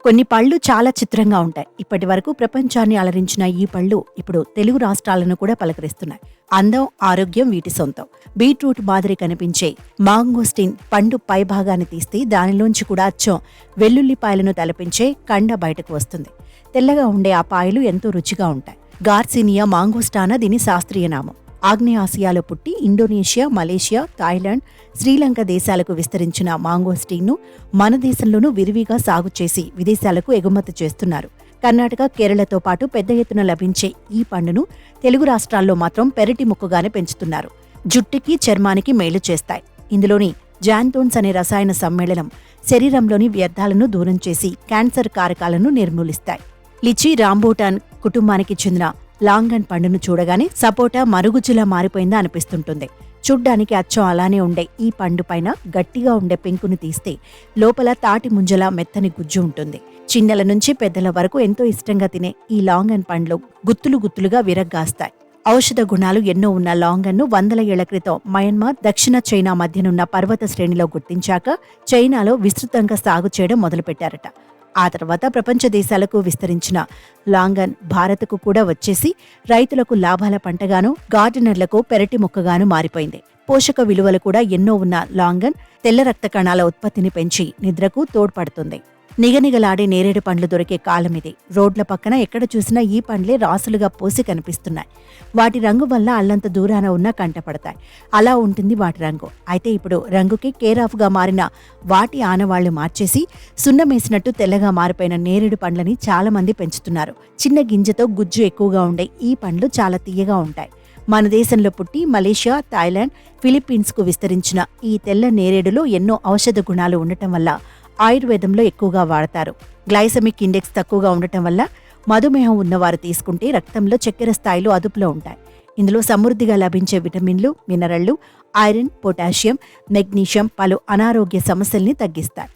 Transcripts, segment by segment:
కొన్ని పళ్ళు చాలా చిత్రంగా ఉంటాయి. ఇప్పటి వరకు ప్రపంచాన్ని అలరించిన ఈ పళ్ళు ఇప్పుడు తెలుగు రాష్ట్రాలను కూడా పలకరిస్తున్నాయి. అందం, ఆరోగ్యం వీటి సొంతం. బీట్రూట్ మాదిరి కనిపించే మాంగోస్టిన్ పండు పైభాగాన్ని తీస్తే దానిలోంచి కూడా అచ్చం వెల్లుల్లిపాయలను తలపించే కండ బయటకు వస్తుంది. తెల్లగా ఉండే ఆ పాయలు ఎంతో రుచిగా ఉంటాయి. గార్సినియా మాంగోస్టానా దీని శాస్త్రీయ నామం. ఆగ్నేయాసియాలో పుట్టి ఇండోనేషియా, మలేషియా, థాయిలాండ్, శ్రీలంక దేశాలకు విస్తరించిన మాంగోస్టీన్ను మన దేశంలోనూ విరివిగా సాగు చేసి విదేశాలకు ఎగుమతి చేస్తున్నారు. కర్ణాటక, కేరళతో పాటు పెద్ద ఎత్తున లభించే ఈ పండును తెలుగు రాష్ట్రాల్లో మాత్రం పెరటి మొక్కగానే పెంచుతున్నారు. జుట్టుకి, చర్మానికి మేలు చేస్తాయి. ఇందులోని జాంతోన్స్ అనే రసాయన సమ్మేళనం శరీరంలోని వ్యర్థాలను దూరం చేసి క్యాన్సర్ కారకాలను నిర్మూలిస్తాయి. లిచీ రాంబూటాన్ కుటుంబానికి చెందిన లాంగన్ పండును చూడగానే సపోటా మరుగుజ్జులా మారిపోయిందా అనిపిస్తుంటుంది. చూడ్డానికి అచ్చం అలానే ఉండే ఈ పండు పైన గట్టిగా ఉండే పెంకును తీస్తే లోపల తాటి ముంజలా మెత్తని గుజ్జు ఉంటుంది. చిన్నల నుంచి పెద్దల వరకు ఎంతో ఇష్టంగా తినే ఈ లాంగన్ పండ్లు గుత్తులు గుత్తులుగా విరగ్గాస్తాయి. ఔషధ గుణాలు ఎన్నో ఉన్న లాంగన్ను 100 ఏళ్ల క్రితం మయన్మార్, దక్షిణ చైనా మధ్యనున్న పర్వత శ్రేణిలో గుర్తించాక చైనాలో విస్తృతంగా సాగు చేయడం మొదలుపెట్టారట. ఆ తర్వాత ప్రపంచ దేశాలకు విస్తరించిన లాంగన్ భారత్కు కూడా వచ్చేసి రైతులకు లాభాల పంటగాను, గార్డెనర్లకు పెరటి మొక్కగాను మారిపోయింది. పోషక విలువలు కూడా ఎన్నో ఉన్న లాంగన్ తెల్ల రక్త కణాల ఉత్పత్తిని పెంచి నిద్రకు తోడ్పడుతుంది. నిగనిగలాడే నేరేడు పండ్లు దొరికే కాలమిది. రోడ్ల పక్కన ఎక్కడ చూసినా ఈ పండ్లే రాసులుగా పోసి కనిపిస్తున్నాయి. వాటి రంగు వల్ల అల్లంత దూరాన ఉన్నా కంటపడతాయి. అలా ఉంటుంది వాటి రంగు. అయితే ఇప్పుడు రంగుకి కేరాఫ్గా మారిన వాటి ఆనవాళ్లు మార్చేసి సున్నమేసినట్టు తెల్లగా మారిపోయిన నేరేడు పండ్లని చాలా మంది పెంచుతున్నారు. చిన్న గింజతో గుజ్జు ఎక్కువగా ఉండే ఈ పండ్లు చాలా తీయగా ఉంటాయి. మన దేశంలో పుట్టి మలేషియా, థాయిలాండ్, ఫిలిప్పీన్స్కు విస్తరించిన ఈ తెల్ల నేరేడులో ఎన్నో ఔషధ గుణాలు ఉండటం వల్ల ఆయుర్వేదంలో ఎక్కువగా వాడతారు. గ్లైసెమిక్ ఇండెక్స్ తక్కువగా ఉండటం వల్ల మధుమేహం ఉన్నవారు తీసుకుంటే రక్తంలో చక్కెర స్థాయిలు అదుపులో ఉంటాయి. ఇందులో సమృద్ధిగా లభించే విటమిన్లు, మినరళ్లు, ఐరన్, పొటాషియం, మెగ్నీషియం పలు అనారోగ్య సమస్యల్ని తగ్గిస్తాయి.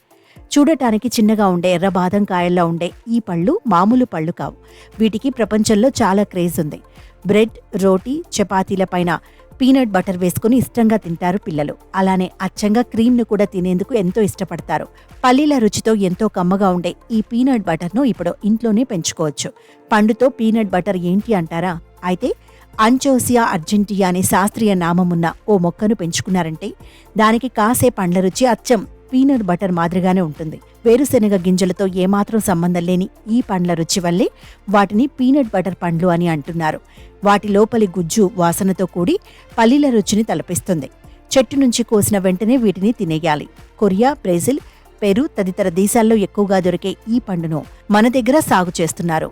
చూడటానికి చిన్నగా ఉండే ఎర్ర బాదం కాయల్లా ఉండే ఈ పళ్ళు మామూలు పళ్ళు కావు. వీటికి ప్రపంచంలో చాలా క్రేజ్ ఉంది. బ్రెడ్, రోటీ, చపాతీలపైన పీనట్ బటర్ వేసుకుని ఇష్టంగా తింటారు పిల్లలు. అలానే అచ్చంగా క్రీమ్ను కూడా తినేందుకు ఎంతో ఇష్టపడతారు. పల్లీల రుచితో ఎంతో కమ్మగా ఉండే ఈ పీనట్ బటర్ను ఇప్పుడు ఇంట్లోనే పెంచుకోవచ్చు. పండుతో పీనట్ బటర్ ఏంటి అంటారా? అయితే అంచోసియా అర్జెంటియా అనే శాస్త్రీయ నామమున్న ఓ మొక్కను పెంచుకున్నారంటే దానికి కాసే పండ్ల రుచి అచ్చం పీనట్ బటర్ మాదిరిగానే ఉంటుంది. వేరుశెనగ గింజలతో ఏమాత్రం సంబంధం లేని ఈ పండ్ల రుచి వల్లే వాటిని పీనట్ బటర్ పండ్లు అని అంటున్నారు. వాటి లోపలి గుజ్జు వాసనతో కూడి పల్లీల రుచిని తలపిస్తుంది. చెట్టు నుంచి కోసిన వెంటనే వీటిని తినేయాలి. కొరియా, బ్రెజిల్, పెరు తదితర దేశాల్లో ఎక్కువగా దొరికే ఈ పండును మన దగ్గర సాగు చేస్తున్నారు.